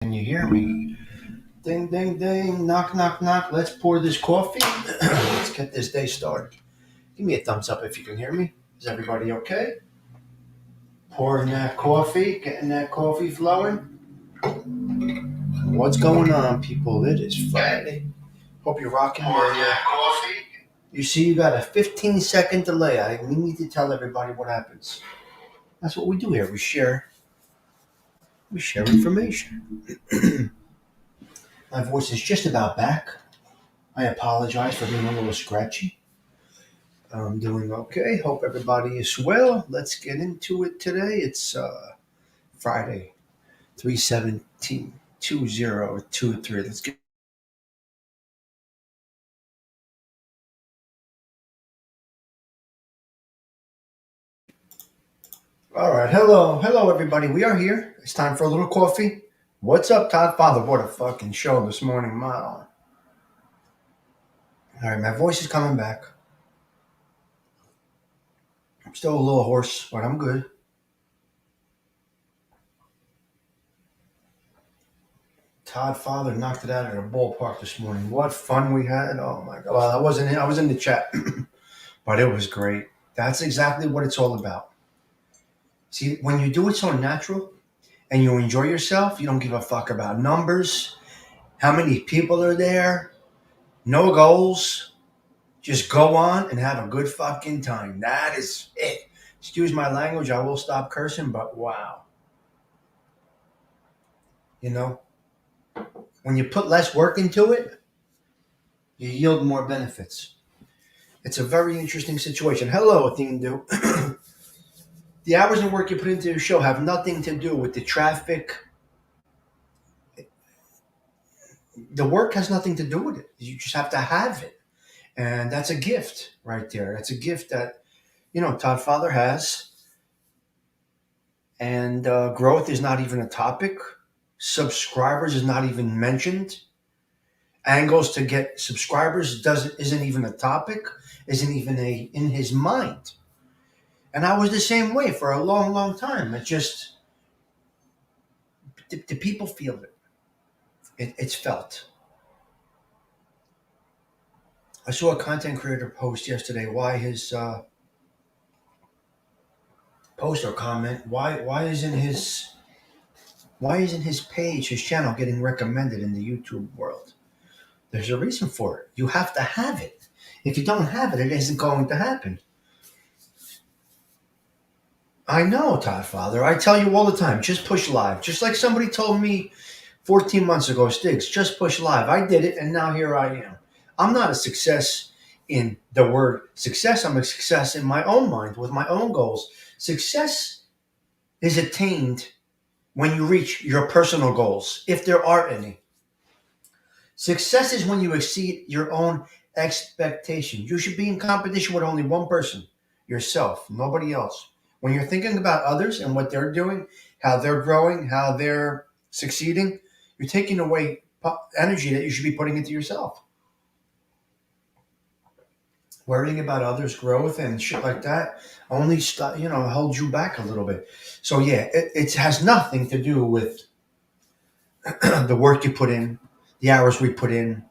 Can you hear me? Ding, ding, ding. Knock, knock, knock. Let's pour this coffee. Let's get this day started. Give me a thumbs up if you can hear me. Is everybody okay? Pouring that coffee, getting that coffee flowing. What's going on, people? It is Friday. Hope you're rocking. You see, you got a 15-second delay. We need to tell everybody what happens. That's what we do here. We share information. My voice is just about back. I apologize for being a little scratchy. I'm doing okay. Hope everybody is well. Let's get into it today. It's Friday, 3/17/2023. Let's get. All right. Hello, everybody. We are here. It's time for a little coffee. What's up, Todd Father? What a fucking show this morning, man. All right, my voice is coming back. I'm still a little hoarse, but I'm good. Todd Father knocked it out of the ballpark this morning. What fun we had! Oh my god! Well, I wasn't in. I was in the chat, but it was great. That's exactly what it's all about. See, when you do it so natural and you enjoy yourself, you don't give a fuck about numbers, how many people are there, no goals. Just go on and have a good fucking time. That is it. Excuse my language. I will stop cursing, but wow. You know, when you put less work into it, you yield more benefits. It's a very interesting situation. Hello, Thindu. The hours of work you put into your show have nothing to do with the traffic. The work has nothing to do with it. You just have to have it. And that's a gift right there. That's a gift that, Todd Father has. And growth is not even a topic. Subscribers is not even mentioned. Angles to get subscribers isn't even a topic. Isn't even in his mind. And I was the same way for a long, long time. It just the people feel it. It's felt. I saw a content creator post yesterday why his post or comment why isn't his page, his channel getting recommended in the YouTube world? There's a reason for it. You have to have it. If you don't have it, it isn't going to happen. I know, Todd Father. I tell you all the time, just push live. Just like somebody told me 14 months ago, Stigs, just push live. I did it, and now here I am. I'm not a success in the word success. I'm a success in my own mind with my own goals. Success is attained when you reach your personal goals, if there are any. Success is when you exceed your own expectation. You should be in competition with only one person, yourself, nobody else. When you're thinking about others and what they're doing, how they're growing, how they're succeeding, you're taking away energy that you should be putting into yourself. Worrying about others' growth and shit like that only holds you back a little bit. So yeah, it has nothing to do with the work you put in, the hours we put in.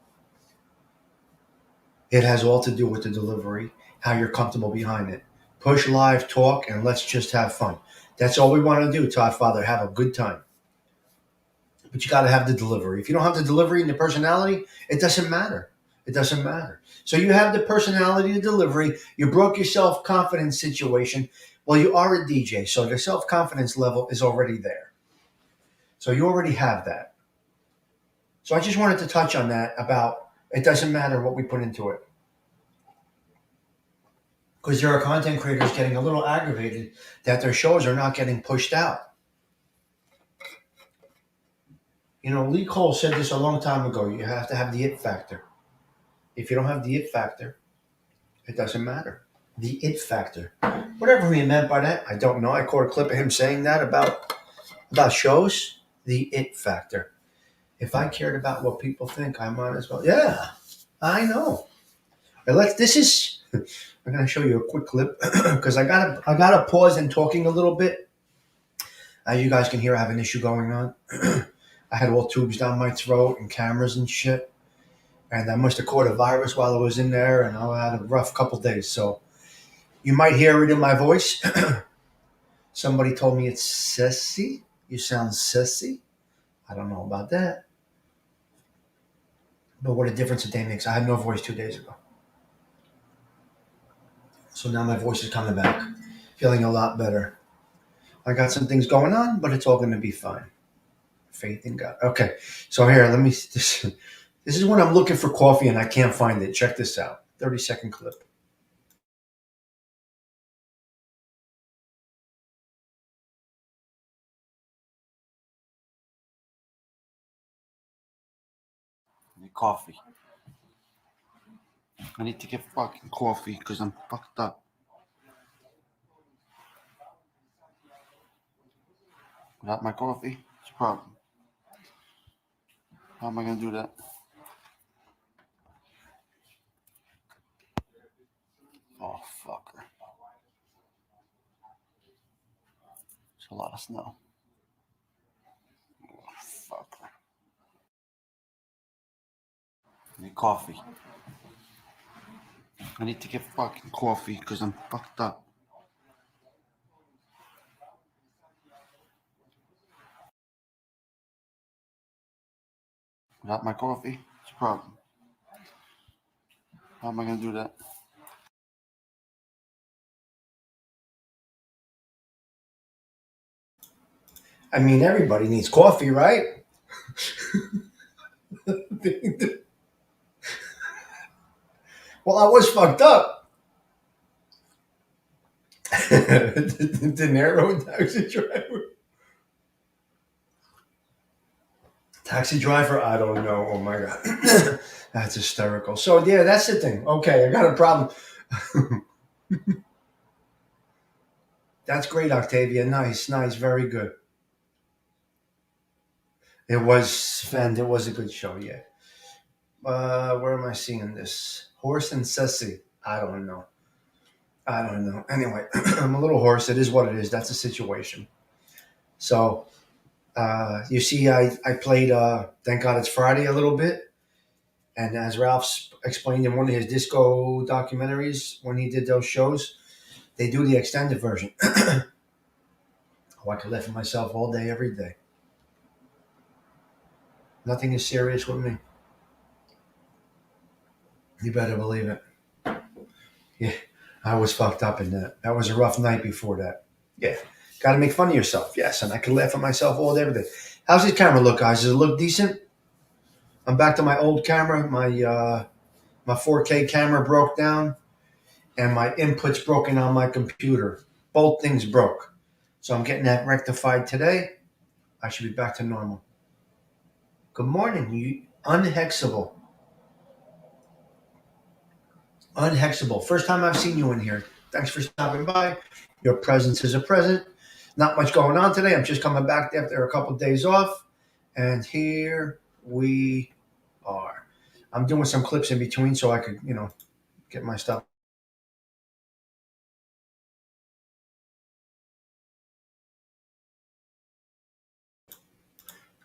It has all to do with the delivery, how you're comfortable behind it. Push live, talk, and let's just have fun. That's all we want to do, Todd Father, have a good time. But you got to have the delivery. If you don't have the delivery and the personality, it doesn't matter. It doesn't matter. So you have the personality, the delivery. You broke your self-confidence situation. Well, you are a DJ, so the self-confidence level is already there. So you already have that. So I just wanted to touch on that about it doesn't matter what we put into it. Because there are content creators getting a little aggravated that their shows are not getting pushed out. Lee Cole said this a long time ago. You have to have the it factor. If you don't have the it factor, it doesn't matter. The it factor. Whatever he meant by that, I don't know. I caught a clip of him saying that about shows. The it factor. If I cared about what people think, I might as well. Yeah, I know. I'm going to show you a quick clip because I gotta pause in talking a little bit. As you guys can hear, I have an issue going on. I had all tubes down my throat and cameras and shit. And I must have caught a virus while I was in there, and I had a rough couple days. So you might hear it in my voice. Somebody told me it's sissy. You sound sissy. I don't know about that. But what a difference a day makes. I had no voice 2 days ago. So now my voice is coming back. Feeling a lot better. I got some things going on, but it's all going to be fine. Faith in God. Okay. So here, let me. This is when I'm looking for coffee and I can't find it. Check this out. 30-second clip. I need coffee. I need to get fucking coffee because I'm fucked up. Without my coffee, it's a problem. How am I going to do that? Oh, fucker. It's a lot of snow. Oh, fucker. I need coffee. I need to get fucking coffee because I'm fucked up. Without my coffee, it's a problem. How am I going to do that? I mean, everybody needs coffee, right? Well, I was fucked up. De Niro, taxi driver. Taxi driver? I don't know. Oh my God. That's hysterical. So, yeah, that's the thing. Okay, I got a problem. That's great, Octavia. Nice, nice. Very good. It was, and it was a good show, yeah. Where am I seeing this? Horse and Ceci. I don't know. I don't know. Anyway, I'm a little hoarse. It is what it is. That's a situation. So, you see, I played Thank God It's Friday a little bit. And as Ralph explained in one of his disco documentaries when he did those shows, they do the extended version. Oh, I could laugh at myself all day, every day. Nothing is serious with me. You better believe it. Yeah, I was fucked up in that. That was a rough night before that. Yeah, got to make fun of yourself. Yes, and I can laugh at myself all day, every day. How's this camera look, guys? Does it look decent? I'm back to my old camera. My 4K camera broke down, and my inputs broken on my computer. Both things broke, so I'm getting that rectified today. I should be back to normal. Good morning, you unhexable. Unhexable. First time I've seen you in here. Thanks for stopping by. Your presence is a present. Not much going on today. I'm just coming back after a couple of days off. And here we are. I'm doing some clips in between so I could, get my stuff.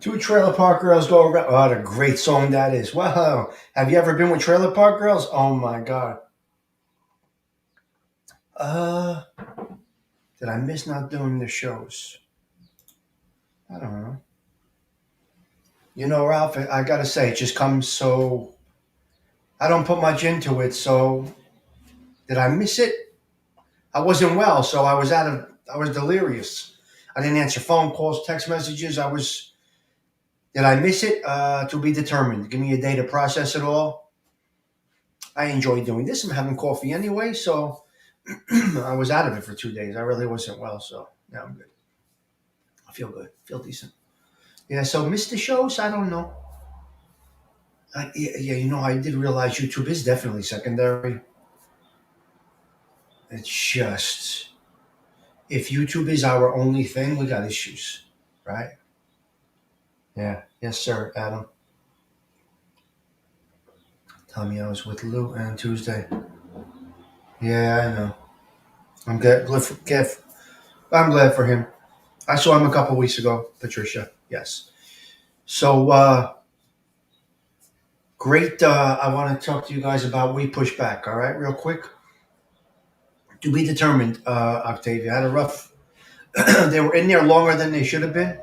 Two Trailer Park Girls go around. Oh, what a great song that is. Wow. Have you ever been with Trailer Park Girls? Oh my God. Uh, did I miss not doing the shows? I don't know. Ralph, I gotta say, it just comes so. I don't put much into it, so did I miss it? I wasn't well, so I was delirious. I didn't answer phone calls, text messages. Did I miss it? To be determined. Give me a day to process it all. I enjoy doing this. I'm having coffee anyway, so I was out of it for 2 days. I really wasn't well, so now I'm good. I feel good. Feel decent. Yeah, so missed the shows? I don't know. Yeah, I did realize YouTube is definitely secondary. It's just, if YouTube is our only thing, we got issues, right? Yeah. Yes, sir, Adam. Tommy, I was with Lou on Tuesday. Yeah, I know. I'm I'm glad for him. I saw him a couple weeks ago, Patricia. Yes. So, great. I want to talk to you guys about We Push Back, all right, real quick. To be determined, Octavia. I had a rough, they were in there longer than they should have been.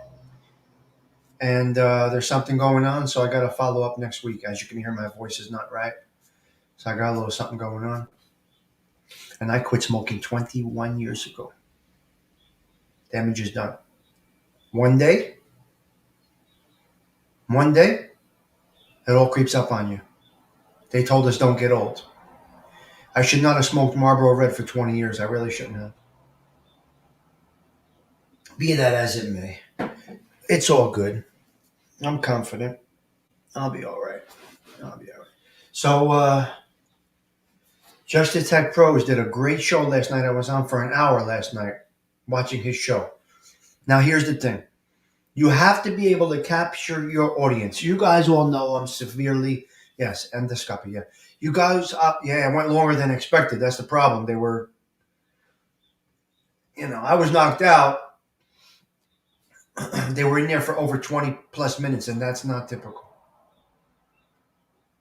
And there's something going on, so I got to follow up next week. As you can hear, my voice is not right. So I got a little something going on. And I quit smoking 21 years ago. Damage is done. One day, it all creeps up on you. They told us don't get old. I should not have smoked Marlboro Red for 20 years. I really shouldn't have. Be that as it may, it's all good. I'm confident. I'll be all right. I'll be all right. So, Justice Tech Pros did a great show last night. I was on for an hour last night watching his show. Now, here's the thing. You have to be able to capture your audience. You guys all know I'm severely, yes, endoscopy, yeah. You guys, yeah, I went longer than expected. That's the problem. They were, I was knocked out. They were in there for over 20 plus minutes, and that's not typical.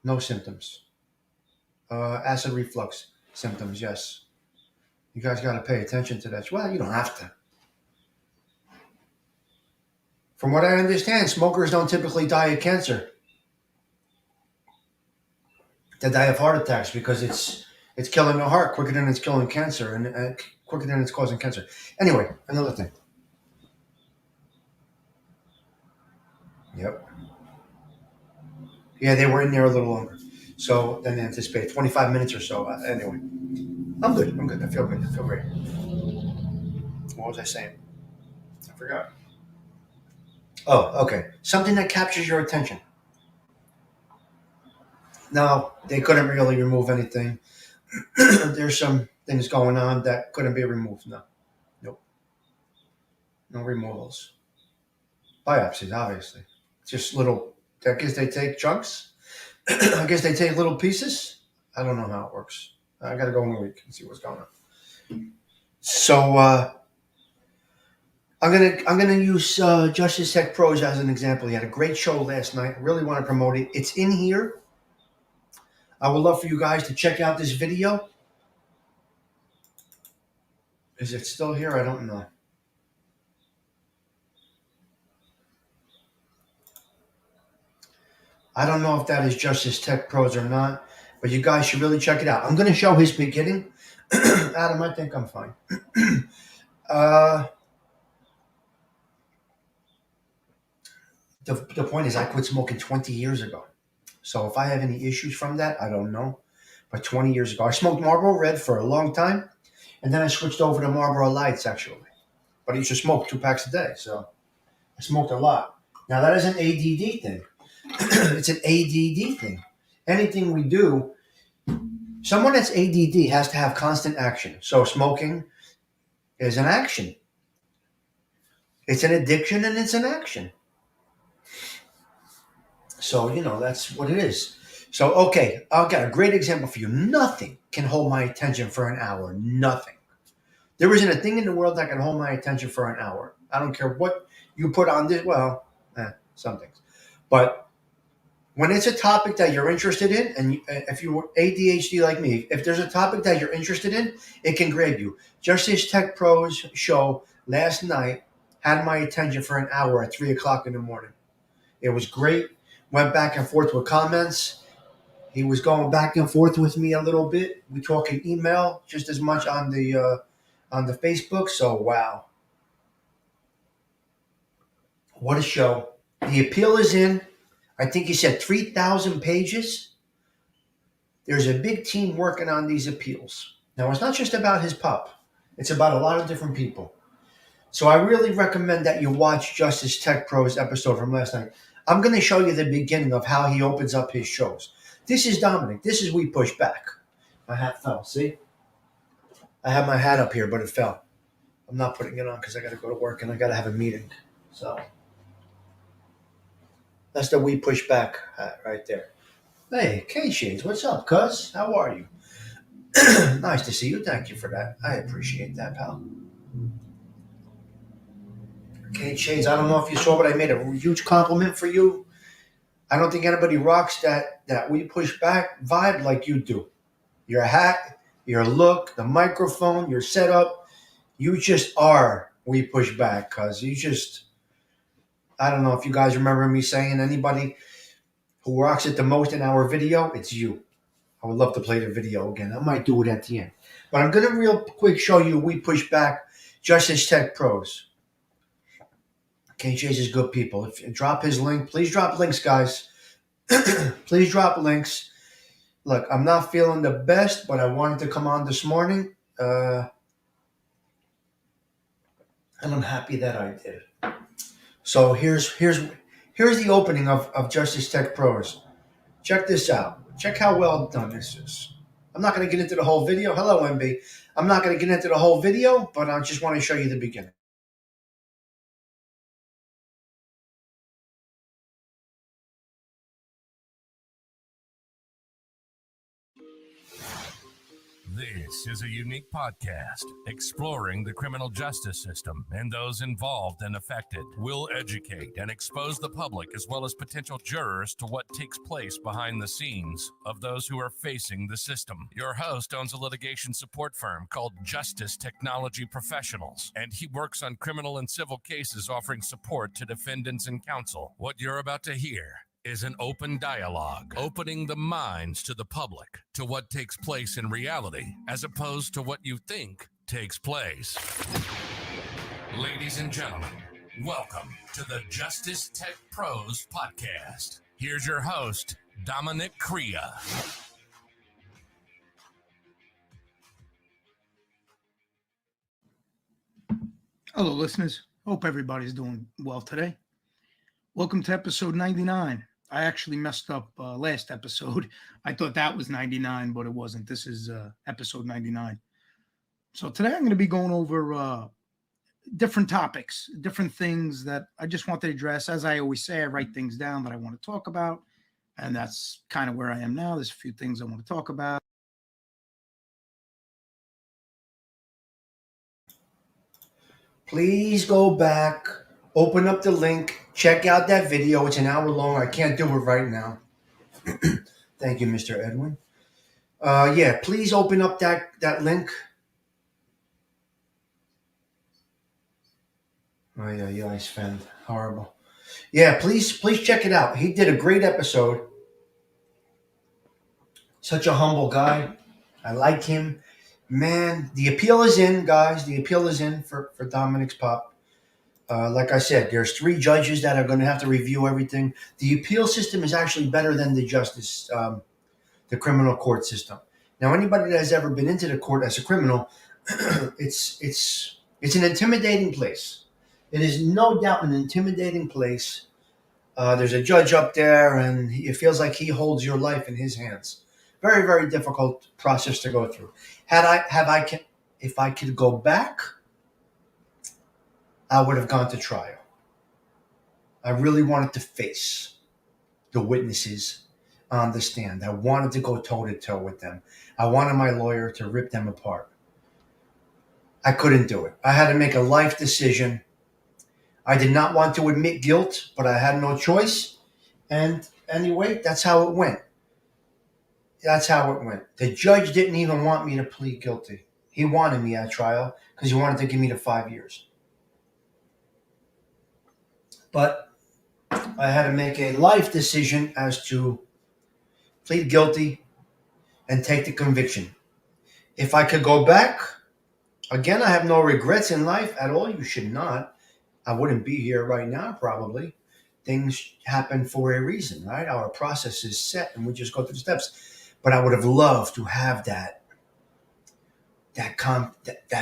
No symptoms. Acid reflux symptoms, yes. You guys got to pay attention to that. Well, you don't have to. From what I understand, smokers don't typically die of cancer. They die of heart attacks because it's killing the heart quicker than it's killing cancer and quicker than it's causing cancer. Anyway, another thing. Yep. Yeah, they were in there a little longer. So than anticipated, 25 minutes or so. Anyway, I'm good. I'm good. I feel good. I feel great. What was I saying? I forgot. Oh, okay. Something that captures your attention. No, they couldn't really remove anything. There's some things going on that couldn't be removed. No, nope, no removals. Biopsies, obviously. Just little. I guess they take chunks. I guess they take little pieces. I don't know how it works. I got to go in a week and see what's going on. So I'm gonna use Justice Tech Pros as an example. He had a great show last night. I really want to promote it. It's in here. I would love for you guys to check out this video. Is it still here? I don't know. I don't know if that is Justice Tech Pros or not, but you guys should really check it out. I'm going to show his beginning. Adam, I think I'm fine. uh, the point is, I quit smoking 20 years ago. So if I have any issues from that, I don't know. But 20 years ago, I smoked Marlboro Red for a long time, and then I switched over to Marlboro Lights, actually. But I used to smoke 2 packs a day, so I smoked a lot. Now, that is an ADD thing. It's an ADD thing. Anything we do, someone that's ADD has to have constant action. So smoking is an action. It's an addiction and it's an action. So, that's what it is. So, okay, I've got a great example for you. Nothing can hold my attention for an hour. Nothing. There isn't a thing in the world that can hold my attention for an hour. I don't care what you put on this. Well, some things. But when it's a topic that you're interested in, and if you're ADHD like me, if there's a topic that you're interested in, it can grab you. Justice Tech Pros show last night had my attention for an hour at 3 o'clock in the morning. It was great. Went back and forth with comments. He was going back and forth with me a little bit. We talk in email just as much on the Facebook. So wow, what a show! The appeal is in. I think he said 3,000 pages. There's a big team working on these appeals. Now, it's not just about his pup. It's about a lot of different people. So I really recommend that you watch Justice Tech Pro's episode from last night. I'm going to show you the beginning of how he opens up his shows. This is Dominic. This is We Push Back. My hat fell. See? I have my hat up here, but it fell. I'm not putting it on because I got to go to work and I got to have a meeting. So that's the We Push Back hat right there. Hey, K-Shades, what's up, cuz? How are you? Nice to see you. Thank you for that. I appreciate that, pal. Okay, Shades, I don't know if you saw, but I made a huge compliment for you. I don't think anybody rocks that we push back vibe like you do. Your hat, your look, the microphone, your setup. You just are we push back because you just. I don't know if you guys remember me saying anybody who rocks it the most in our video. It's you. I would love to play the video again. I might do it at the end, but I'm gonna real quick show you we push back Justice Tech Pros. KJ's is good people. If you drop his link, please drop links, guys. Please drop links. Look, I'm not feeling the best, but I wanted to come on this morning, and I'm happy that I did. So here's the opening of Justice Tech Pros. Check this out. Check how well done this is. I'm not going to get into the whole video. Hello, MB. I'm not going to get into the whole video, but I just want to show you the beginning. This is a unique podcast exploring the criminal justice system and those involved and affected. We'll educate and expose the public as well as potential jurors to what takes place behind the scenes of those who are facing the system. Your host owns a litigation support firm called Justice Technology Professionals, and he works on criminal and civil cases offering support to defendants and counsel. What you're about to hear is an open dialogue, opening the minds to the public to what takes place in reality as opposed to what you think takes place. Ladies and gentlemen, welcome to the Justice Tech Pros podcast. Here's your host, Dominic Crea. Hello, listeners. Hope everybody's doing well today. Welcome to episode 99. I actually messed up last episode. I thought that was 99, but it wasn't. This is episode 99. So today I'm going to be going over different topics, different things that I just want to address. As I always say, I write things down that I want to talk about, and that's kind of where I am now. There's a few things I want to talk about. Please go back, open up the link, check out that video. It's an hour long. I can't do it right now. Thank you, Mr. Edwin. Yeah, please open up that link. Oh yeah, you guys found horrible. Yeah, please check it out. He did a great episode. Such a humble guy. I like him. Man, the appeal is in, guys. The appeal is in for Dominic's Pop. Like I said, there's 3 judges that are going to have to review everything. The appeal system is actually better than the criminal court system. Now, anybody that has ever been into the court as a criminal, it's an intimidating place. It is no doubt an intimidating place. There's a judge up there, and it feels like he holds your life in his hands. Very, very difficult process to go through. If I could go back, I would have gone to trial. I really wanted to face the witnesses on the stand. I wanted to go toe to toe with them. I wanted my lawyer to rip them apart. I couldn't do it. I had to make a life decision. I did not want to admit guilt, but I had no choice. And anyway, that's how it went. That's how it went. The judge didn't even want me to plead guilty. He wanted me at trial because he wanted to give me the 5 years. But I had to make a life decision as to plead guilty and take the conviction. If I could go back, again, I have no regrets in life at all. You should not. I wouldn't be here right now, probably. Things happen for a reason, right? Our process is set and we just go through the steps. But I would have loved to have that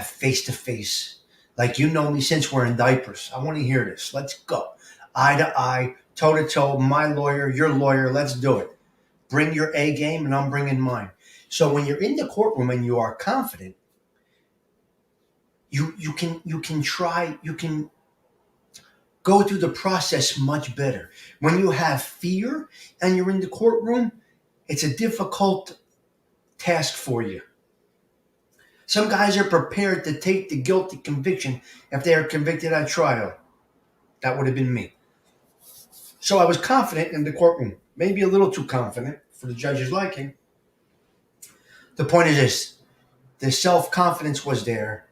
face-to-face. Like, you know me since we're in diapers. I want to hear this. Let's go. Eye to eye, toe to toe, my lawyer, your lawyer, let's do it. Bring your A game and I'm bringing mine. So when you're in the courtroom and you are confident, you can go through the process much better. When you have fear and you're in the courtroom, it's a difficult task for you. Some guys are prepared to take the guilty conviction if they are convicted at trial. That would have been me. So I was confident in the courtroom, maybe a little too confident for the judge's liking. The point is this: the self-confidence was there.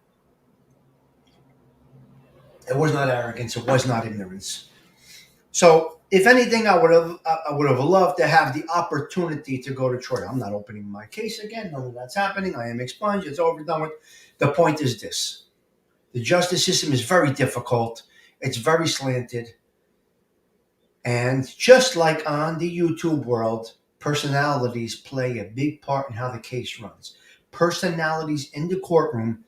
It was not arrogance. It was not ignorance. So, if anything, I would have loved to have the opportunity to go to trial. I'm not opening my case again. None of that's happening. I am expunged. It's over, done with. The point is this: the justice system is very difficult. It's very slanted, and just like on the YouTube world, personalities play a big part in how the case runs. Personalities in the courtroom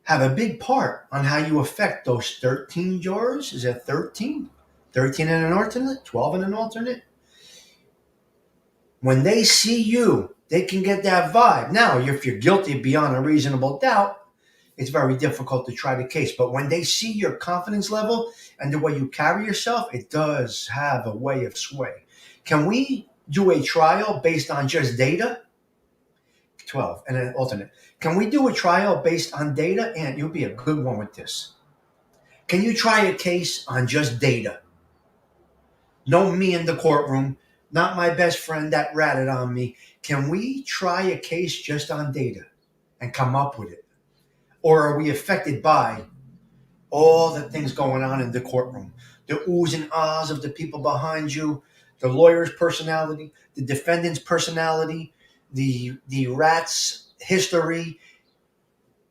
have a big part on how you affect those 13 jurors. Is it 13? 13 and an alternate? 12 and an alternate? When they see you, they can get that vibe. Now, if you're guilty beyond a reasonable doubt, it's very difficult to try the case. But when they see your confidence level and the way you carry yourself, it does have a way of sway. Can we do a trial based on just data? 12 and an alternate. Can we do a trial based on data? And you'll be a good one with this. Can you try a case on just data? No me in the courtroom, not my best friend that ratted on me. Can we try a case just on data and come up with it? Or are we affected by all the things going on in the courtroom? The oohs and ahs of the people behind you, the lawyer's personality, the defendant's personality, the rat's history.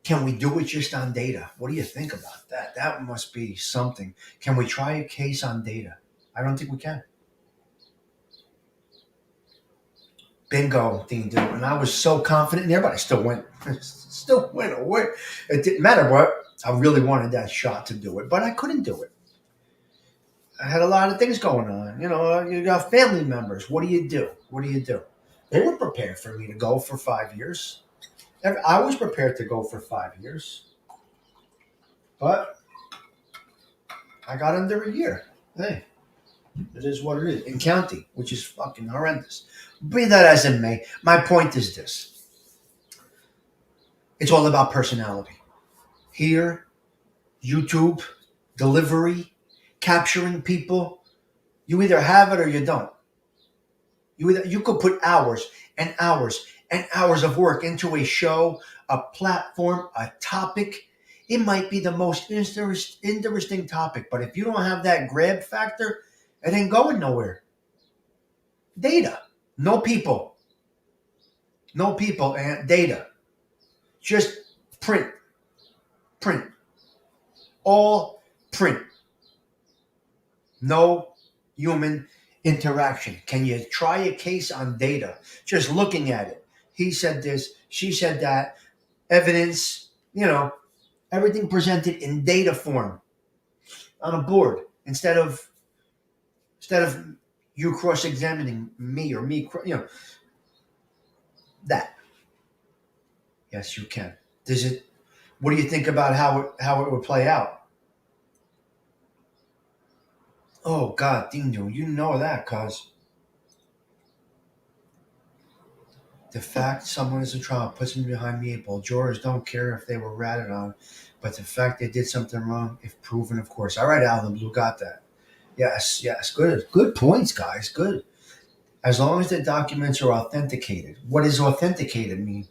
Can we do it just on data? What do you think about that? That must be something. Can we try a case on data? I don't think we can. Bingo, Dean Doo. And I was so confident in there, but I still went away. It didn't matter what. I really wanted that shot to do it, but I couldn't do it. I had a lot of things going on. You got family members. What do you do? What do you do? They were prepared for me to go for 5 years. I was prepared to go for 5 years. But I got under a year. Hey, it is what it is. In county, which is fucking horrendous. Be that as it may, my point is this. It's all about personality. Here, YouTube, delivery, capturing people. You either have it or you don't. You could put hours and hours and hours of work into a show, a platform, a topic. It might be the most interesting topic, but if you don't have that grab factor, it ain't going nowhere. Data. No people. No people and data. Just print. Print. All print. No human interaction. Can you try a case on data? Just looking at it. He said this, she said that. Evidence, everything presented in data form on a board instead of you cross-examining me or me, that. Yes, you can. What do you think about how it would play out? Oh God, Dino, you know that, cause the fact someone is in trial puts me behind the eight ball. Jurors don't care if they were ratted on, but the fact they did something wrong, if proven, of course. All right, Alan Blue got that. Yes, good points, guys. Good. As long as the documents are authenticated. What does authenticated mean?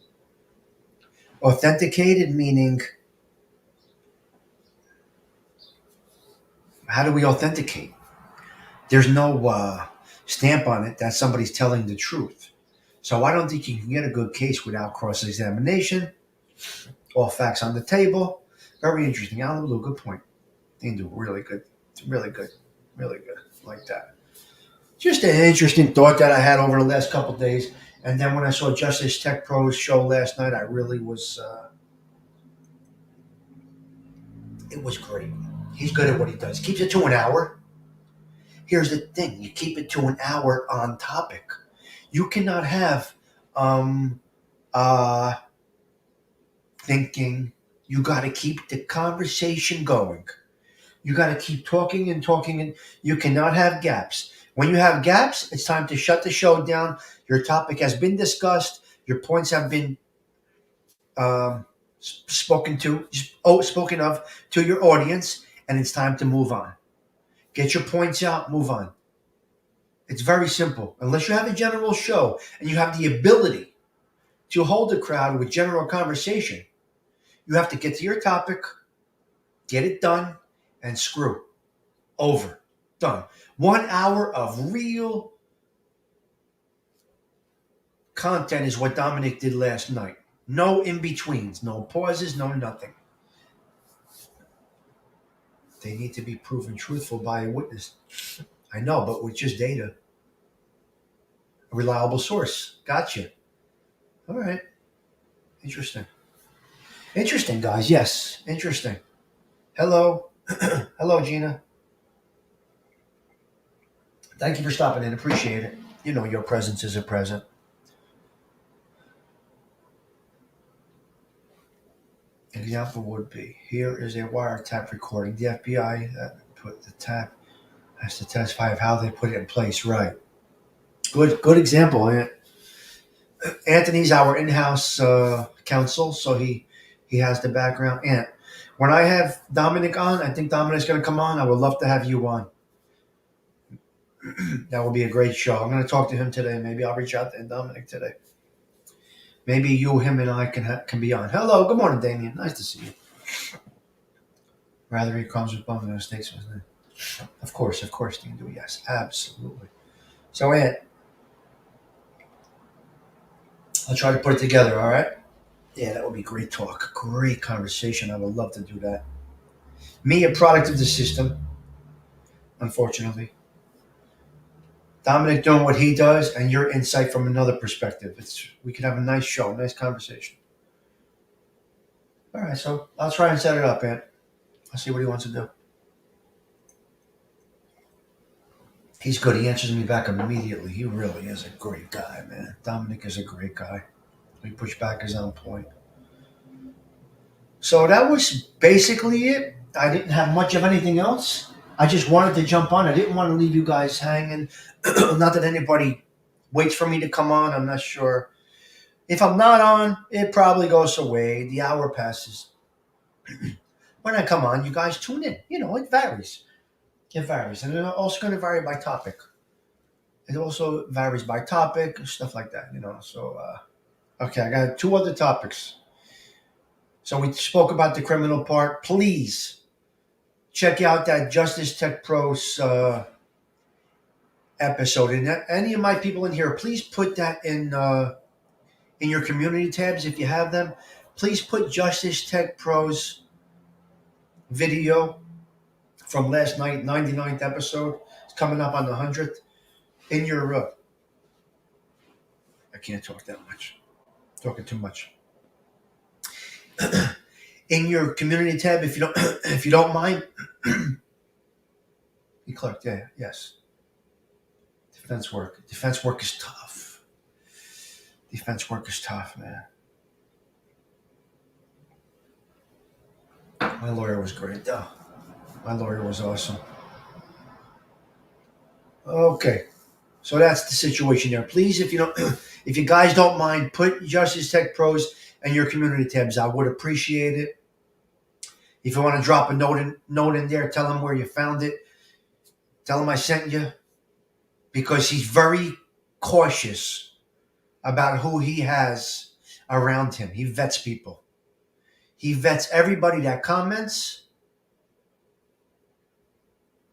Authenticated meaning, how do we authenticate? There's no stamp on it that somebody's telling the truth. So I don't think you can get a good case without cross-examination. All facts on the table. Very interesting. Alan Blue, good point. They do really good. Really good. Really good. Like that. Just an interesting thought that I had over the last couple of days. And then when I saw Justice Tech Pro's show last night, I really was... it was great. He's good at what he does. Keeps it to an hour. Here's the thing. You keep it to an hour on topic. You cannot have thinking. You got to keep the conversation going. You got to keep talking and talking, and you cannot have gaps. When you have gaps, it's time to shut the show down. Your topic has been discussed. Your points have been spoken of to your audience, and it's time to move on. Get your points out, move on. It's very simple. Unless you have a general show and you have the ability to hold a crowd with general conversation, you have to get to your topic, get it done, and screw. Over. Done. 1 hour of real content is what Dominic did last night. No in-betweens, no pauses, no nothing. They need to be proven truthful by a witness. I know, but with just data. A reliable source. Gotcha. All right. Interesting. Interesting, guys. Yes. Interesting. Hello. Hello, Gina. Thank you for stopping in. Appreciate it. You know your presence is a present. Example would be, here is a wiretap recording. The FBI put the tap has to testify of how they put it in place. Right. Good example. Anthony's our in-house counsel, so he has the background. And when I have Dominic on, I think Dominic's going to come on. I would love to have you on. That would be a great show. I'm going to talk to him today. Maybe I'll reach out to Dominic today. Maybe you, him, and I can be on. Hello, good morning, Damien. Nice to see you. Rather he comes with bone than steaks with it. Of course, Dean. Do yes, absolutely. So, Ant, I'll try to put it together. All right. Yeah, that would be great talk, great conversation. I would love to do that. Me, a product of the system, unfortunately. Dominic doing what he does, and your insight from another perspective. We could have a nice show, nice conversation. All right, so I'll try and set it up, Ant. I'll see what he wants to do. He's good. He answers me back immediately. He really is a great guy, man. Dominic is a great guy. He push back is on point. So that was basically it. I didn't have much of anything else. I just wanted to jump on. I didn't want to leave you guys hanging. Not that anybody waits for me to come on. I'm not sure. If I'm not on, it probably goes away. The hour passes. When I come on, you guys tune in. It varies. It varies. And it's also going to vary by topic. It also varies by topic, stuff like that, So, okay, I got 2 other topics. So we spoke about the criminal part. Please check out that Justice Tech Pros episode. And any of my people in here, please put that in your community tabs if you have them. Please put Justice Tech Pros video from last night, 99th episode. It's coming up on the 100th. In your I can't talk that much. Talking too much. In your community tab, if you don't mind. You clicked, yeah, yes. Defense work is tough. Defense work is tough, man. My lawyer was great, though. My lawyer was awesome. Okay, so that's the situation there. Please, if you guys don't mind, put Justice Tech Pros and your community tabs. I would appreciate it. If you want to drop a note in there, tell him where you found it. Tell him I sent you, because he's very cautious about who he has around him. He vets people. He vets everybody that comments.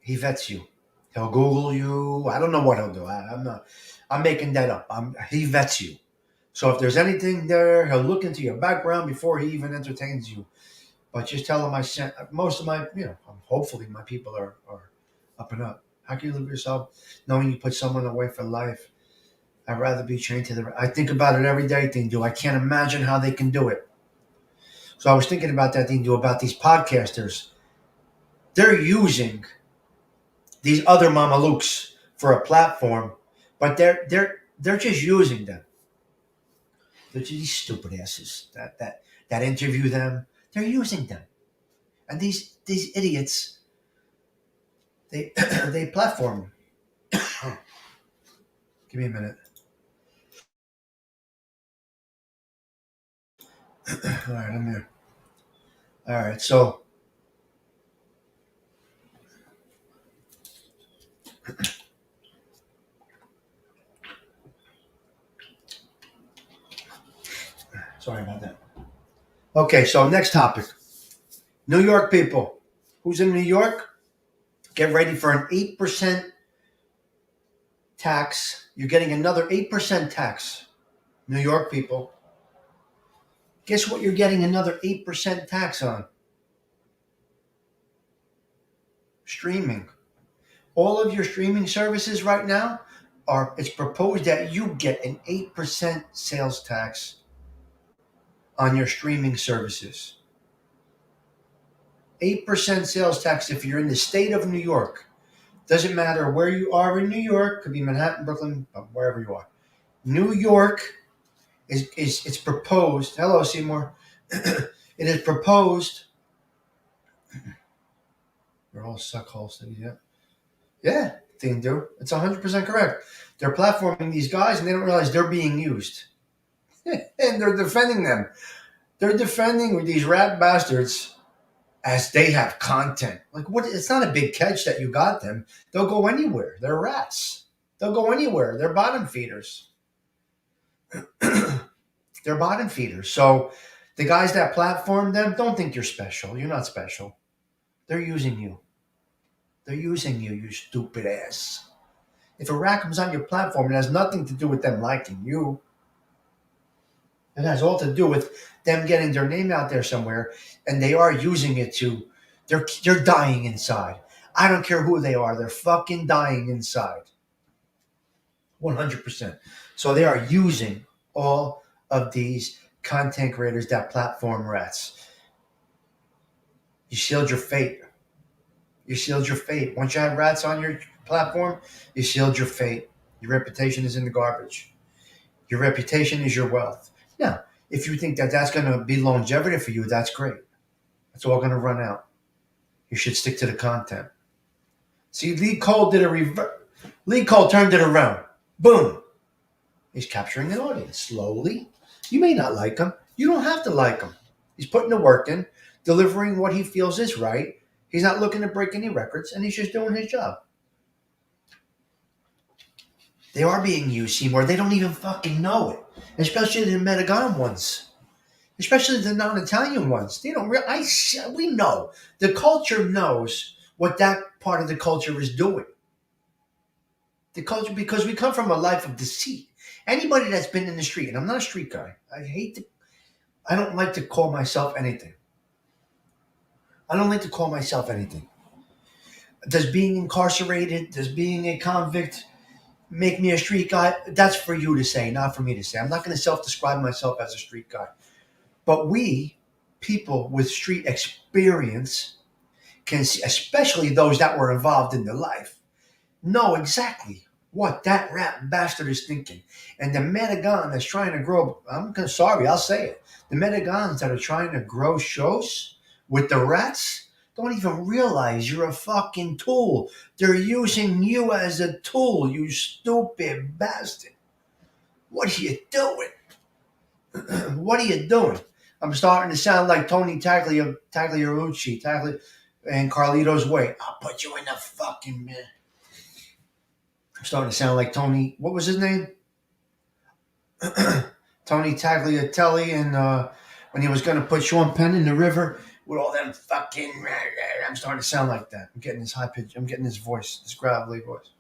He vets you. He'll Google you. I don't know what he'll do. I'm making that up. He vets you. So if there's anything there, he'll look into your background before he even entertains you. But just tell him I sent most of my, hopefully my people are up and up. How can you live yourself knowing you put someone away for life? I'd rather be chained to I think about it every day, Dindu. I can't imagine how they can do it. So I was thinking about that, Dindu, about these podcasters. They're using these other mamalukes for a platform, but they're just using them. They're just these stupid asses that interview them. They're using them, and these idiots, they they platform. Give me a minute. All right, I'm here. All right, so Sorry about that. Okay, so next topic. New York people. Who's in New York? Get ready for an 8% tax. You're getting another 8% tax. New York people. Guess what you're getting another 8% tax on? Streaming. All of your streaming services right now it's proposed that you get an 8% sales tax on your streaming services. 8% sales tax if you're in the state of New York. Doesn't matter where you are in New York, could be Manhattan, Brooklyn, wherever you are. New York it's proposed. Hello, Seymour. It is proposed. They're all suckholes. Yeah, they do. It's 100% correct. They're platforming these guys and they don't realize they're being used. And they're defending them. They're defending these rat bastards as they have content. Like, what? It's not a big catch that you got them. They'll go anywhere. They're rats. They'll go anywhere. They're bottom feeders. They're bottom feeders. So the guys that platform them, don't think you're special. You're not special. They're using you. They're using you, you stupid ass. If a rat comes on your platform, it has nothing to do with them liking you. It has all to do with them getting their name out there somewhere, and they are using it to. They're dying inside. I don't care who they are. They're fucking dying inside. 100%. So they are using all of these content creators that platform rats. You sealed your fate. You sealed your fate. Once you have rats on your platform, you sealed your fate. Your reputation is in the garbage. Your reputation is your wealth. Now, if you think that that's going to be longevity for you, that's great. It's all going to run out. You should stick to the content. See, Lee Cole did a reverse. Lee Cole turned it around. Boom. He's capturing an audience slowly. You may not like him. You don't have to like him. He's putting the work in, delivering what he feels is right. He's not looking to break any records, and he's just doing his job. They are being used, Seymour. They don't even fucking know it. Especially the Metagon ones. Especially the non-Italian ones. They don't we know. The culture knows what that part of the culture is doing. The culture, because we come from a life of deceit. Anybody that's been in the street, and I'm not a street guy. I don't like to call myself anything. Does being incarcerated, does being a convict make me a street guy? That's for you to say, not for me to say. I'm not going to self-describe myself as a street guy. But we, people with street experience, can see, especially those that were involved in the life, know exactly what that rat bastard is thinking. And the Metagon that's trying to grow, I'll say it. The Metagons that are trying to grow shows with the rats don't even realize you're a fucking tool. They're using you as a tool, you stupid bastard. What are you doing? What are you doing? I'm starting to sound like Tony Tagliarucci, and Carlito's Way. I'll put you in the fucking man. I'm starting to sound like Tony. What was his name? Tony Tagliatelli, and when he was going to put Sean Penn in the river with all them fucking. I'm starting to sound like that. I'm getting this high pitch. I'm getting this voice, this gravelly voice.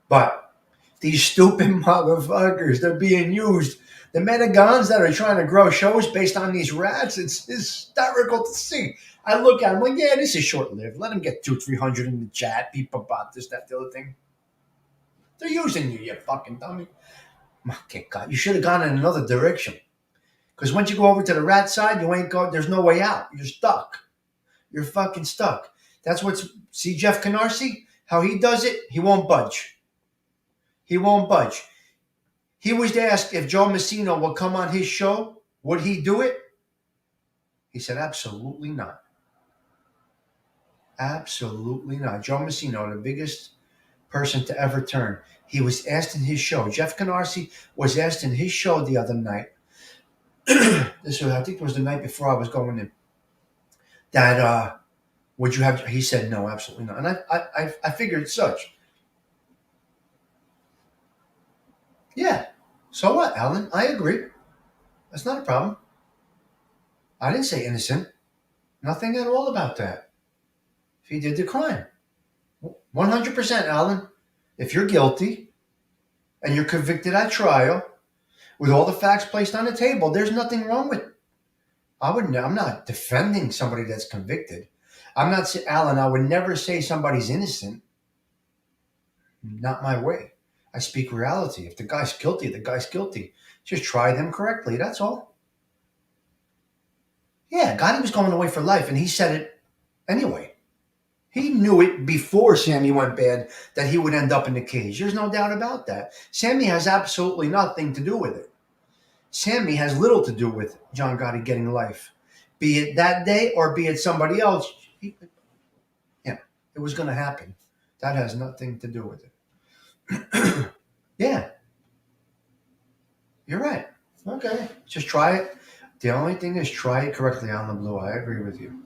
But these stupid motherfuckers, they're being used. The Metagons that are trying to grow shows based on these rats, it's hysterical to see. I look at them like, yeah, this is short-lived. Let them get 200-300 in the chat, people about this, that, the other thing. They're using you, you fucking dummy. Okay, God, you should have gone in another direction. Because once you go over to the rat side, there's no way out. You're stuck. You're fucking stuck. See Jeff Canarsie? How he does it? He won't budge. He won't budge. He was asked if Joe Messino will come on his show. Would he do it? He said, absolutely not. Absolutely not. Joe Messino, the biggest person to ever turn. He was asked in his show. Jeff Canarsie was asked in his show the other night. I think it was the night before I was going in. That would you have? He said no, absolutely not. And I figured as such. Yeah. So what, Alan? I agree. That's not a problem. I didn't say innocent. Nothing at all about that. He did the crime. 100%, Alan. If you're guilty and you're convicted at trial with all the facts placed on the table, there's nothing wrong with. I'm not defending somebody that's convicted. I'm not saying, Alan. I would never say somebody's innocent. Not my way. I speak reality. If the guy's guilty, the guy's guilty. Just try them correctly. That's all. Yeah, Gotti was going away for life, and he said it anyway. He knew it before Sammy went bad that he would end up in the cage. There's no doubt about that. Sammy has absolutely nothing to do with it. Sammy has little to do with John Gotti getting life, be it that day or be it somebody else. Yeah, it was going to happen. That has nothing to do with it. Yeah, you're right. Okay, just try it. The only thing is try it correctly on the blue. I agree with you.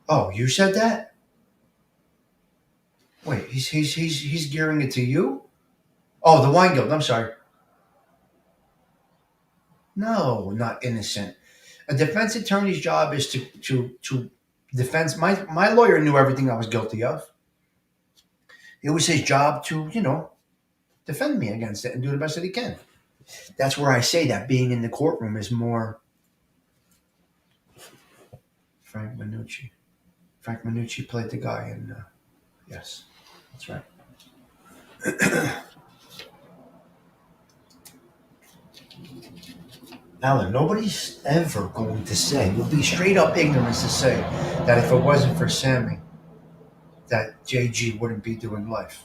Oh, you said that? Wait, he's gearing it to you? Oh, the wine guild. I'm sorry. No, not innocent. A defense attorney's job is to defense. My lawyer knew everything I was guilty of. It was his job to defend me against it and do the best that he can. That's where I say that being in the courtroom is more. Frank Minucci. Frank Minucci played the guy in. Yes, that's right. Alan, nobody's ever going to say, it would be straight up ignorance to say that if it wasn't for Sammy, that JG wouldn't be doing life.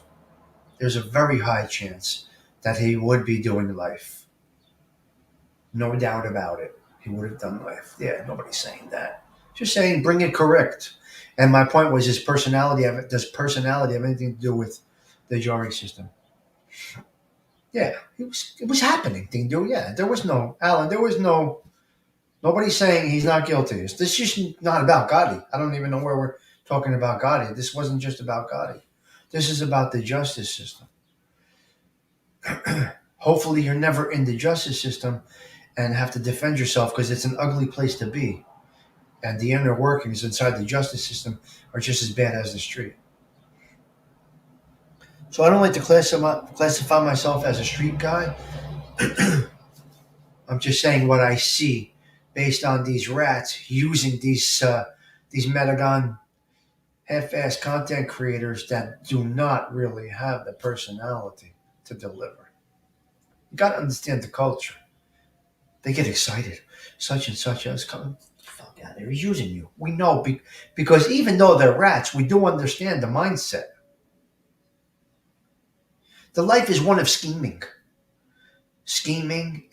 There's a very high chance that he would be doing life. No doubt about it. He would have done life. Yeah, nobody's saying that. Just saying, bring it correct. And my point was, does personality have anything to do with the jury system? Yeah, it was happening. Dingo. Yeah, there was no Alan. There was no nobody saying he's not guilty. This is just not about Gotti. I don't even know where we're talking about Gotti. This wasn't just about Gotti. This is about the justice system. Hopefully, you're never in the justice system and have to defend yourself because it's an ugly place to be. And the inner workings inside the justice system are just as bad as the street. So I don't like to classify myself as a street guy. I'm just saying what I see based on these rats using these Metagon half-ass content creators that do not really have the personality to deliver. You got to understand the culture. They get excited. Such and such as coming. Fuck out there. He's using you. We know because even though they're rats, we do understand the mindset. The life is one of scheming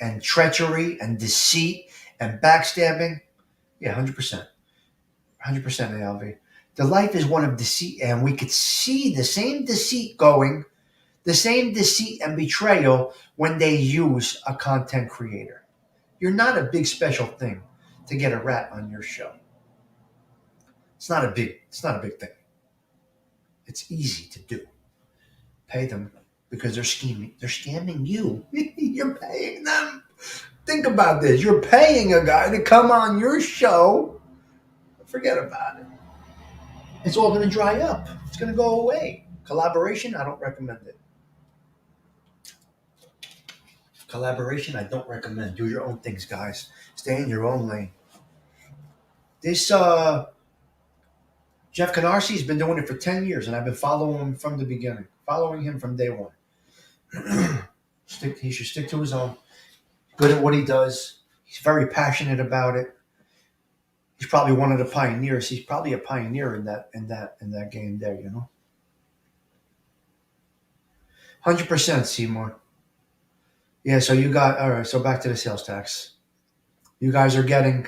and treachery and deceit and backstabbing. Yeah, 100%. 100% ALV. The life is one of deceit, and we could see the same deceit and betrayal when they use a content creator. You're not a big special thing to get a rat on your show. It's not a big thing. It's easy to do. Pay them because they're scheming. They're scamming you. You're paying them. Think about this. You're paying a guy to come on your show. Forget about it. It's all going to dry up. It's going to go away. Collaboration, I don't recommend it. Collaboration, I don't recommend. Do your own things, guys. Stay in your own lane. This Jeff Canarsie has been doing it for 10 years, and I've been following him from the beginning. Following him from day one. He should stick to his own. Good at what he does. He's very passionate about it. He's probably one of the pioneers. He's probably a pioneer in that game there, 100%, Seymour. Yeah, so you got all right. So back to the sales tax. You guys are getting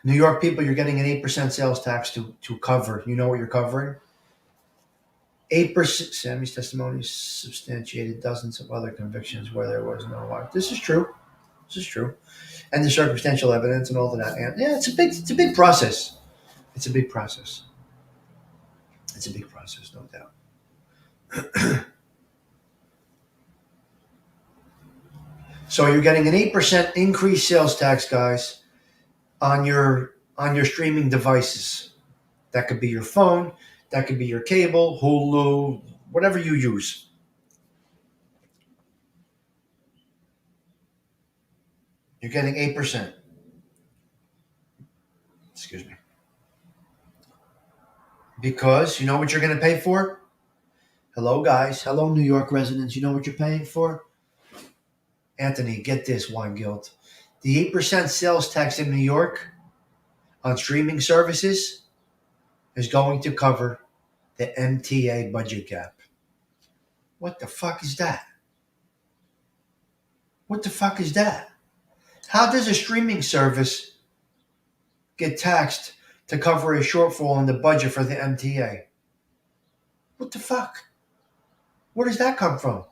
New York people. You're getting an 8% sales tax to cover. You know what you're covering? 8%. Sammy's testimony substantiated dozens of other convictions where there was no warrant. This is true. And the circumstantial evidence and all of that. And yeah, it's a big process. It's a big process, no doubt. So you're getting an 8% increased sales tax, guys, on your streaming devices. That could be your phone, that could be your cable, Hulu, whatever you use. You're getting 8%. Excuse me. Because you know what you're going to pay for? Hello, guys. Hello, New York residents. You know what you're paying for? Anthony, get this, Wine Guild. The 8% sales tax in New York on streaming services is going to cover the MTA budget gap. What the fuck is that? What the fuck is that? How does a streaming service get taxed to cover a shortfall in the budget for the MTA? What the fuck? Where does that come from?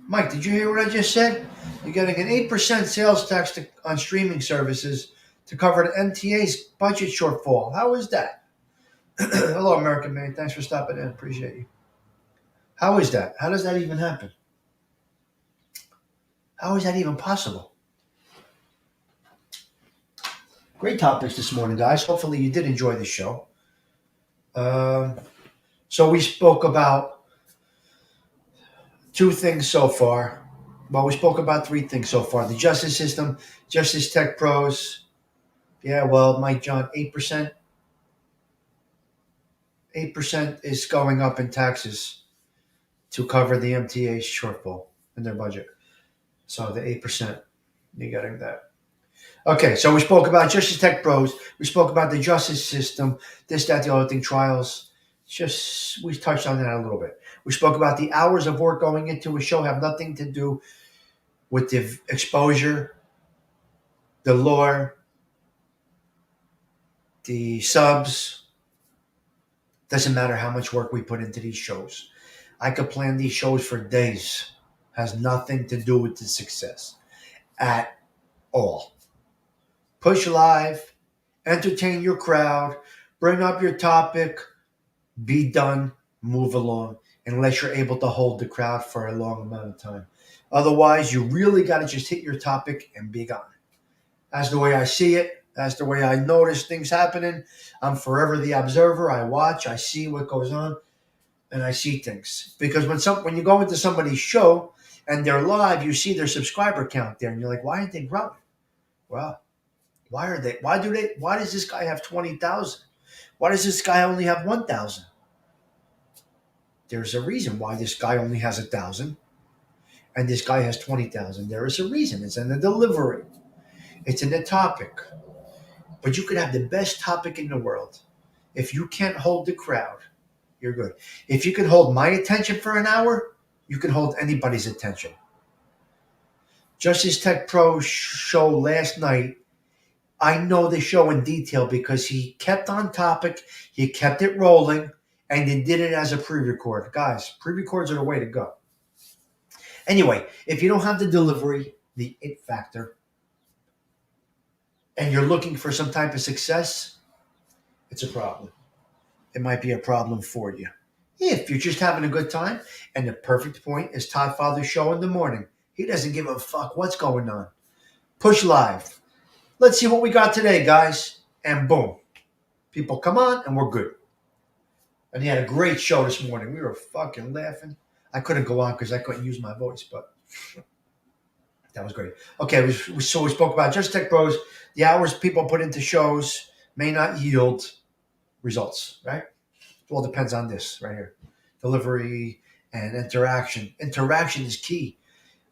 Mike, did you hear what I just said? You're getting an 8% sales tax on streaming services to cover the MTA's budget shortfall. How is that? Hello, American Man. Thanks for stopping in. Appreciate you. How is that? How does that even happen? How is that even possible? Great topics this morning, guys. Hopefully you did enjoy the show. So we spoke about 2 things so far. Well, we spoke about 3 things so far. The justice system, justice tech pros. Yeah, well, Mike John, 8%. 8% is going up in taxes to cover the MTA's shortfall in their budget. So the 8%, you're getting that. Okay, so we spoke about justice tech pros. We spoke about the justice system, this, that, the other thing, trials. We touched on that a little bit. We spoke about the hours of work going into a show have nothing to do with the exposure, the lore, the subs. Doesn't matter how much work we put into these shows. I could plan these shows for days. Has nothing to do with the success at all. Push live, entertain your crowd, bring up your topic, be done, move along, unless you're able to hold the crowd for a long amount of time. Otherwise, you really got to just hit your topic and be gone. That's the way I see it. That's the way I notice things happening. I'm forever the observer. I watch, I see what goes on, and I see things. Because when you go into somebody's show and they're live, you see their subscriber count there, and you're like, why aren't they growing? Well, why does this guy have 20,000? Why does this guy only have 1,000? There's a reason why this guy only has 1,000 and this guy has 20,000. There is a reason. It's in the delivery. It's in the topic. But you could have the best topic in the world. If you can't hold the crowd, you're good. If you can hold my attention for an hour, you can hold anybody's attention. Justice Tech Pro show last night, I know the show in detail because he kept on topic, he kept it rolling, and he did it as a pre-record. Guys, pre-records are the way to go. Anyway, if you don't have the delivery, the it factor, and you're looking for some type of success, it's a problem. It might be a problem for you. If you're just having a good time, and the perfect point is Todd Father's show in the morning. He doesn't give a fuck what's going on. Push live. Let's see what we got today, guys. And boom. People come on, and we're good. And he had a great show this morning. We were fucking laughing. I couldn't go on because I couldn't use my voice, but that was great. Okay, we spoke about Just Tech Pros. The hours people put into shows may not yield results, right? It all depends on this right here. Delivery and interaction. Interaction is key.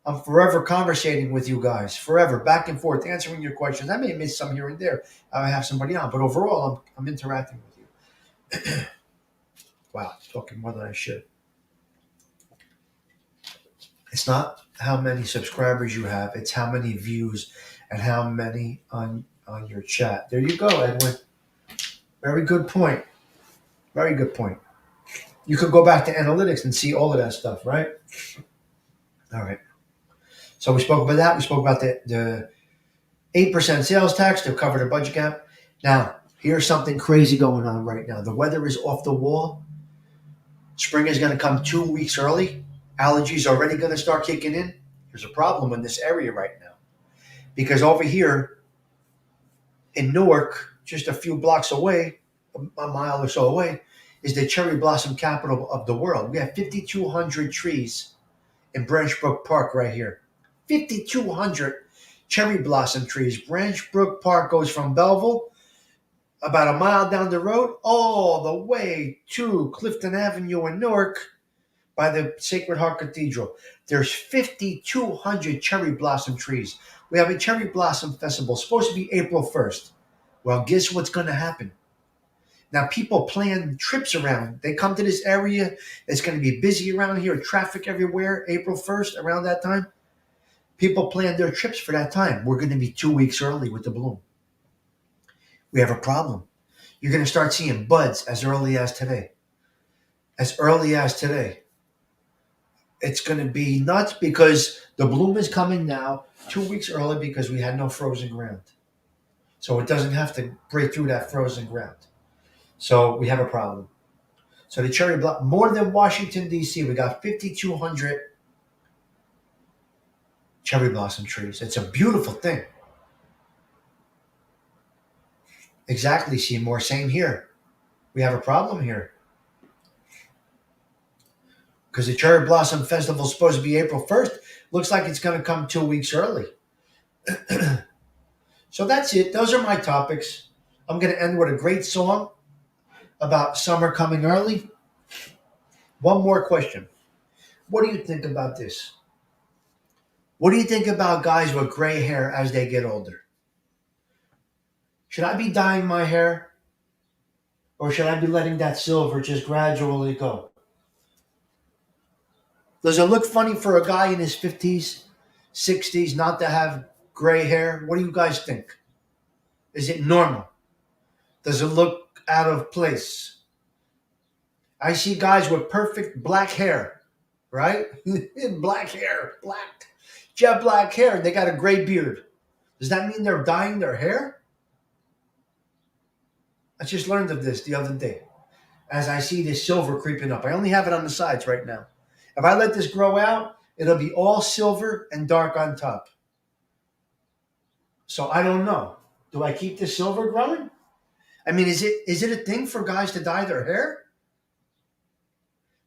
I'm forever conversating with you guys, forever, back and forth, answering your questions. I may miss some here and there. I have somebody on, but overall, I'm interacting with you. Wow, talking more than I should. It's not how many subscribers you have, it's how many views and how many on your chat. There you go, Edwin. Very good point. Very good point. You could go back to analytics and see all of that stuff, right? All right. So we spoke about that. We spoke about the 8% sales tax to cover the budget gap. Now, Here's something crazy going on right now. The weather is off the wall. Spring is going to come 2 weeks early. Allergies already going to start kicking in. There's a problem in this area right now because over here in Newark, just a few blocks away, a mile or so away, is the cherry blossom capital of the world. We have 5,200 trees in Branch Brook Park right here. 5,200 cherry blossom trees. Branch Brook Park goes from Belleville, about a mile down the road, all the way to Clifton Avenue in Newark by the Sacred Heart Cathedral. There's 5,200 cherry blossom trees. We have a cherry blossom festival, supposed to be April 1st. Well, guess what's going to happen? Now, people plan trips around. They come to this area. It's going to be busy around here, traffic everywhere, April 1st, around that time. People plan their trips for that time. We're going to be 2 weeks early with the bloom. We have a problem. You're going to start seeing buds as early as today. As early as today. It's going to be nuts because the bloom is coming now 2 weeks early because we had no frozen ground. So it doesn't have to break through that frozen ground. So we have a problem. So the cherry blossom, more than Washington, D.C., we got 5,200 cherry blossom trees. It's a beautiful thing. Exactly, Seymour. Same here. We have a problem here. Because the Cherry Blossom Festival is supposed to be April 1st. Looks like it's going to come 2 weeks early. So that's it. Those are my topics. I'm going to end with a great song about summer coming early. One more question. What do you think about this? What do you think about guys with gray hair as they get older? Should I be dyeing my hair? Or should I be letting that silver just gradually go? Does it look funny for a guy in his 50s, 60s not to have gray hair? What do you guys think? Is it normal? Does it look out of place? I see guys with perfect black hair, right? Black hair, jet black hair, and they got a gray beard. Does that mean they're dyeing their hair? I just learned of this the other day as I see this silver creeping up. I only have it on the sides right now. If I let this grow out, it'll be all silver and dark on top. So I don't know. Do I keep the silver growing? I mean, is it a thing for guys to dye their hair?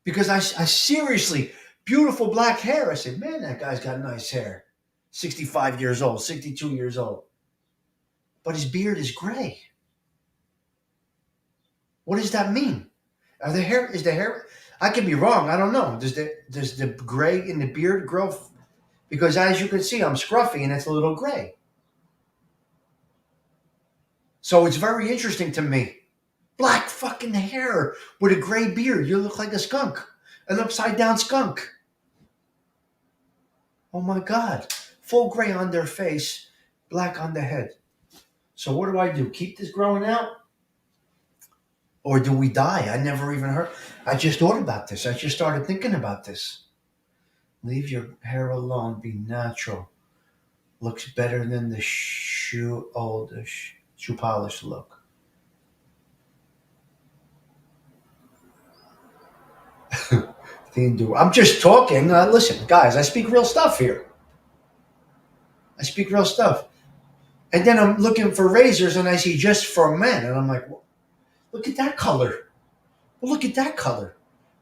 Because I seriously, beautiful black hair. I said, man, that guy's got nice hair. 65 years old, 62 years old. But his beard is gray. What does that mean? Is the hair? I could be wrong. I don't know. Does the gray in the beard grow? Because as you can see, I'm scruffy and it's a little gray. So it's very interesting to me. Black fucking hair with a gray beard. You look like a skunk. An upside down skunk. Oh my God. Full gray on their face, black on the head. So what do I do? Keep this growing out? Or do we dye? I never even heard. I just thought about this. I just started thinking about this. Leave your hair alone. Be natural. Looks better than the shoe polish look. I'm just talking. Listen, guys, I speak real stuff here. I speak real stuff. And then I'm looking for razors and I see just for men. And I'm like, well, look at that color. Well, look at that color.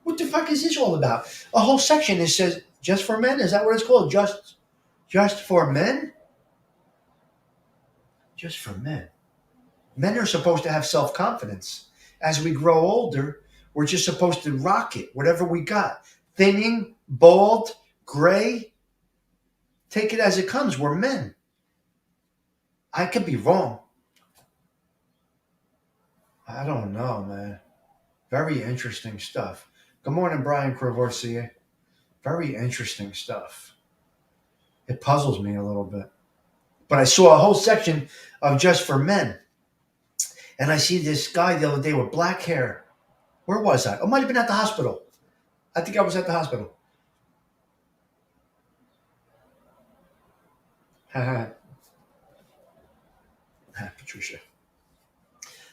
What the fuck is this all about? A whole section that says just for men? Is that what it's called? Just for men? Just for men. Men are supposed to have self-confidence. As we grow older, we're just supposed to rock it, whatever we got. Thinning, bald, gray. Take it as it comes. We're men. I could be wrong. I don't know, man. Very interesting stuff. Good morning, Brian Crevorsier. Very interesting stuff. It puzzles me a little bit. But I saw a whole section of just for men. And I see this guy the other day with black hair. Where was I? I might have been at the hospital. I think I was at the hospital. Patricia.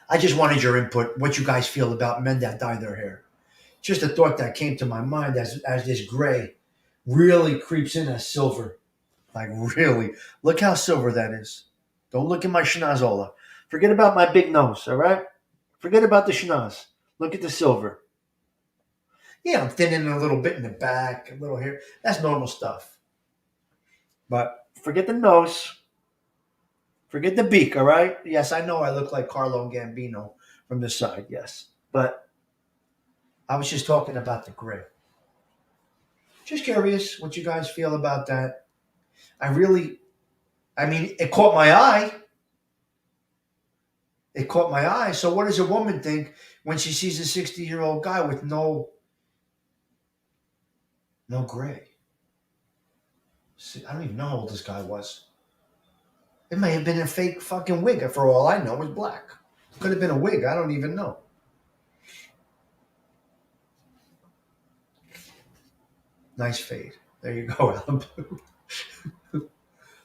I just wanted your input, what you guys feel about men that dye their hair. Just a thought that came to my mind as this gray really creeps in as silver. Like, really. Look how silver that is. Don't look at my schnozola. Forget about my big nose, all right? Forget about the schnoz. Look at the silver. Yeah, I'm thinning a little bit in the back, a little hair. That's normal stuff. But forget the nose. Forget the beak, all right? Yes, I know I look like Carlo Gambino from the side, yes. But I was just talking about the gray. Just curious what you guys feel about that. It caught my eye. It caught my eye. So what does a woman think when she sees a 60-year-old guy with no gray? See, I don't even know how old this guy was. It may have been a fake fucking wig. For all I know, it was black. Could have been a wig. I don't even know. Nice fade. There you go, Alan Blue.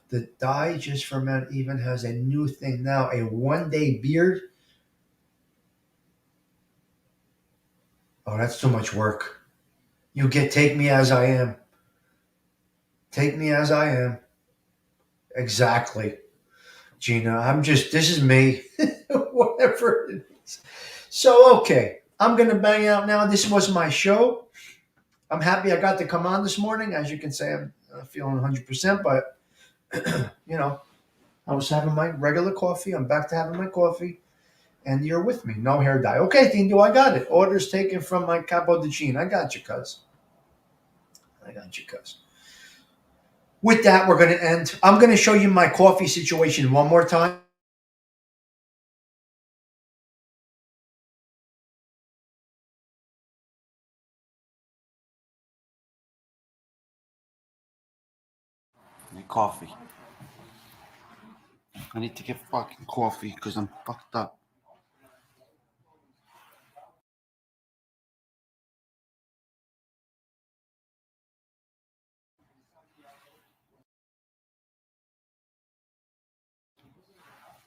The dye just for men even has a new thing now. A one-day beard. Oh, that's too much work. Take me as I am. Take me as I am. Exactly. Gina, this is me. Whatever it is. So, okay. I'm going to bang out now. This was my show. I'm happy I got to come on this morning. As you can say, I'm feeling 100%, but, I was having my regular coffee. I'm back to having my coffee, and you're with me. No hair dye. Okay, Tindu, I got it. Orders taken from my capo di Gene. I got you, cuz. With that, we're going to end. I'm going to show you my coffee situation one more time. Coffee. I need to get fucking coffee because I'm fucked up.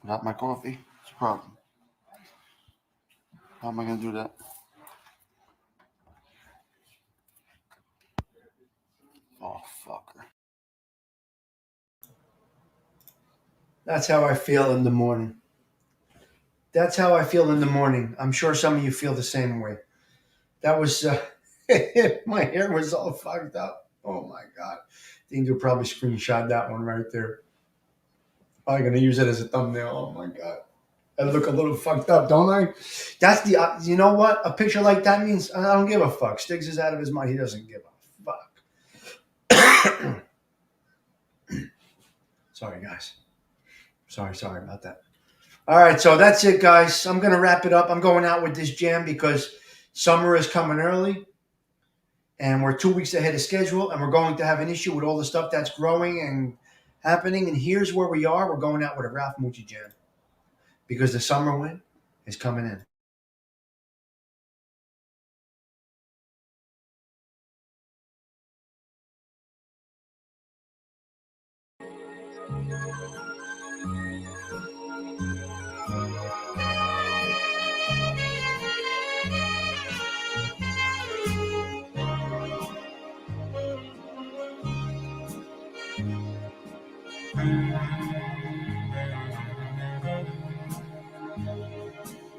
Without my coffee, it's a problem. How am I going to do that? Oh, fucker. That's how I feel in the morning. I'm sure some of you feel the same way. That was, my hair was all fucked up. Oh my God. I think you'll probably screenshot that one right there. Probably going to use it as a thumbnail. Oh my God. I look a little fucked up, don't I? That's you know what? A picture like that means I don't give a fuck. Stiggs is out of his mind. He doesn't give a fuck. Sorry, guys. Sorry about that. All right, so that's it, guys. I'm going to wrap it up. I'm going out with this jam because summer is coming early, and we're 2 weeks ahead of schedule, and we're going to have an issue with all the stuff that's growing and happening. And here's where we are. We're going out with a Ralph Mucci jam because the summer wind is coming in.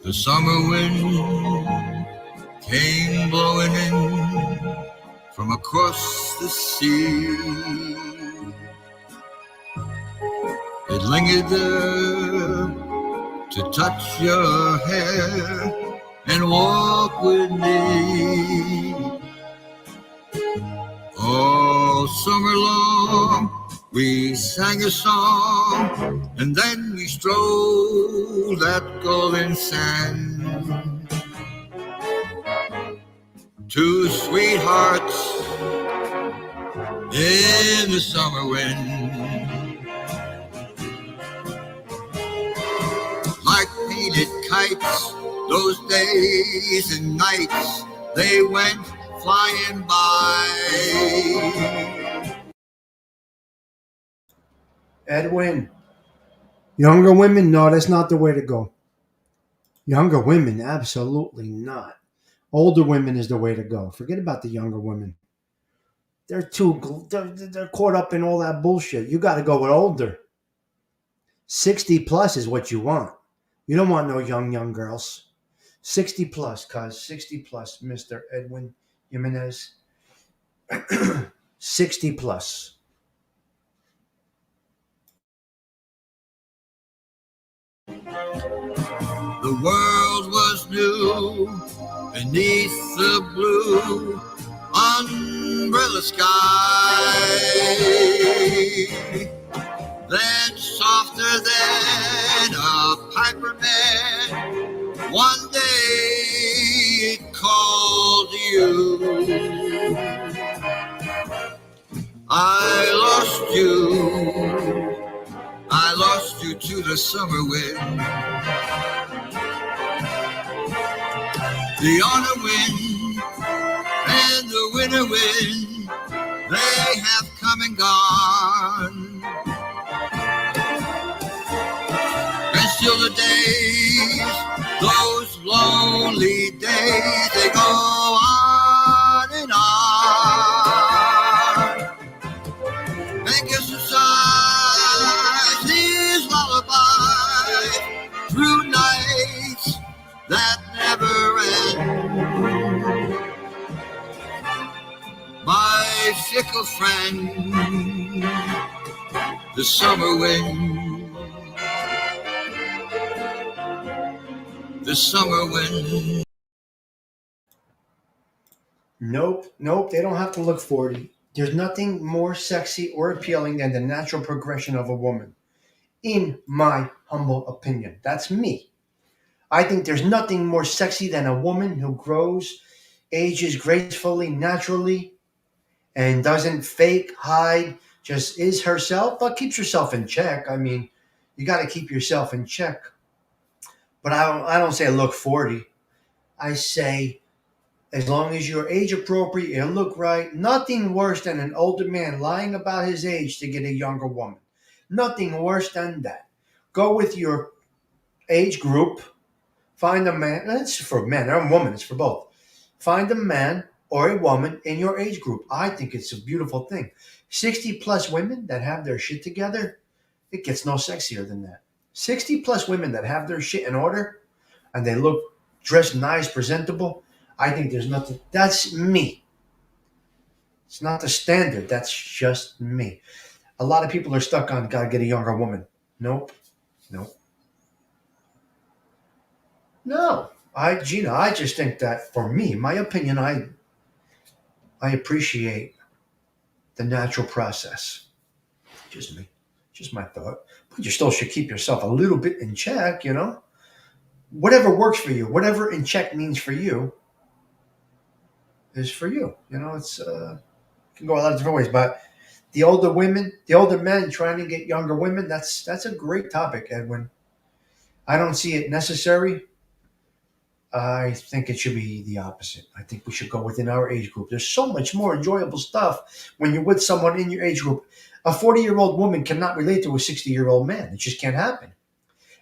The summer wind came blowing in from across the sea. It lingered there to touch your hair and walk with me. All summer long we sang a song, and then we strolled that golden sand. Two sweethearts in the summer wind, like painted kites, those days and nights, they went flying by. Edwin, younger women, no, that's not the way to go. Younger women, absolutely not. Older women is the way to go. Forget about the younger women. They're caught up in all that bullshit. You got to go with older. 60 plus is what you want. You don't want no young girls. 60 plus, cuz 60 plus, Mr. Edwin Jimenez. 60 plus. The world was new beneath the blue umbrella sky. Then softer than a piper man, one day it called you. I lost you to the summer wind, the autumn wind, and the winter wind. They have come and gone, and still the days, those lonely days, they go on and on. And guess who sighs his lullaby through nights that never end? My fickle friend, the summer wind, the summer wind. Nope, they don't have to look 40. There's nothing more sexy or appealing than the natural progression of a woman, in my humble opinion. That's me. I think there's nothing more sexy than a woman who grows, ages gracefully, naturally, and doesn't fake, hide, just is herself, but keeps herself in check. I mean, you got to keep yourself in check. But I don't say look 40. I say as long as you're age appropriate, you look right. Nothing worse than an older man lying about his age to get a younger woman. Nothing worse than that. Go with your age group. Find a man. It's for men or women. It's for both. Find a man or a woman in your age group. I think it's a beautiful thing. 60 plus women that have their shit together, it gets no sexier than that. 60 plus women that have their shit in order and they look dressed nice, presentable. I think there's nothing. That's me. It's not the standard. That's just me. A lot of people are stuck on gotta get a younger woman. Nope. Nope. No. Gina, I just think that for me, my opinion, I appreciate the natural process. Just me. Just my thought. But you still should keep yourself a little bit in check, you know? Whatever works for you, whatever in check means for you is for you. You know, it's can go a lot of different ways. But the older women, the older men trying to get younger women, that's a great topic, Edwin. I don't see it necessary. I think it should be the opposite. I think we should go within our age group. There's so much more enjoyable stuff when you're with someone in your age group. A 40-year-old woman cannot relate to a 60-year-old man. It just can't happen.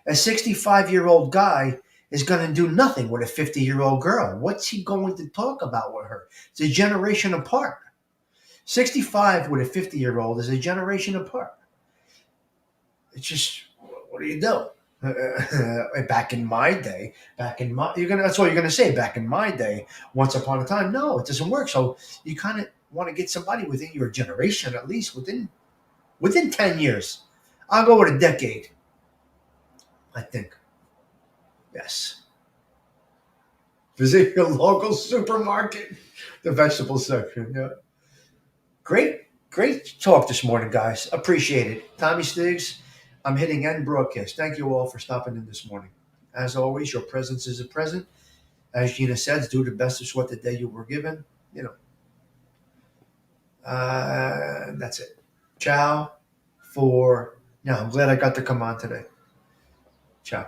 A 65-year-old guy is going to do nothing with a 50-year-old girl. What's he going to talk about with her? It's a generation apart. 65 with a 50-year-old is a generation apart. It's just, what do you do? Back in my day, that's what you're gonna say. Back in my day, once upon a time, no, it doesn't work. So you kind of want to get somebody within your generation, at least within 10 years. I'll go with a decade. I think. Yes. Visit your local supermarket, the vegetable section. Yeah. Great talk this morning, guys. Appreciate it. Tommy Stiggs, I'm hitting end broadcast. Thank you all for stopping in this morning. As always, your presence is a present. As Gina says, do the best of what the day you were given. You know, that's it. Ciao for now. I'm glad I got to come on today. Ciao.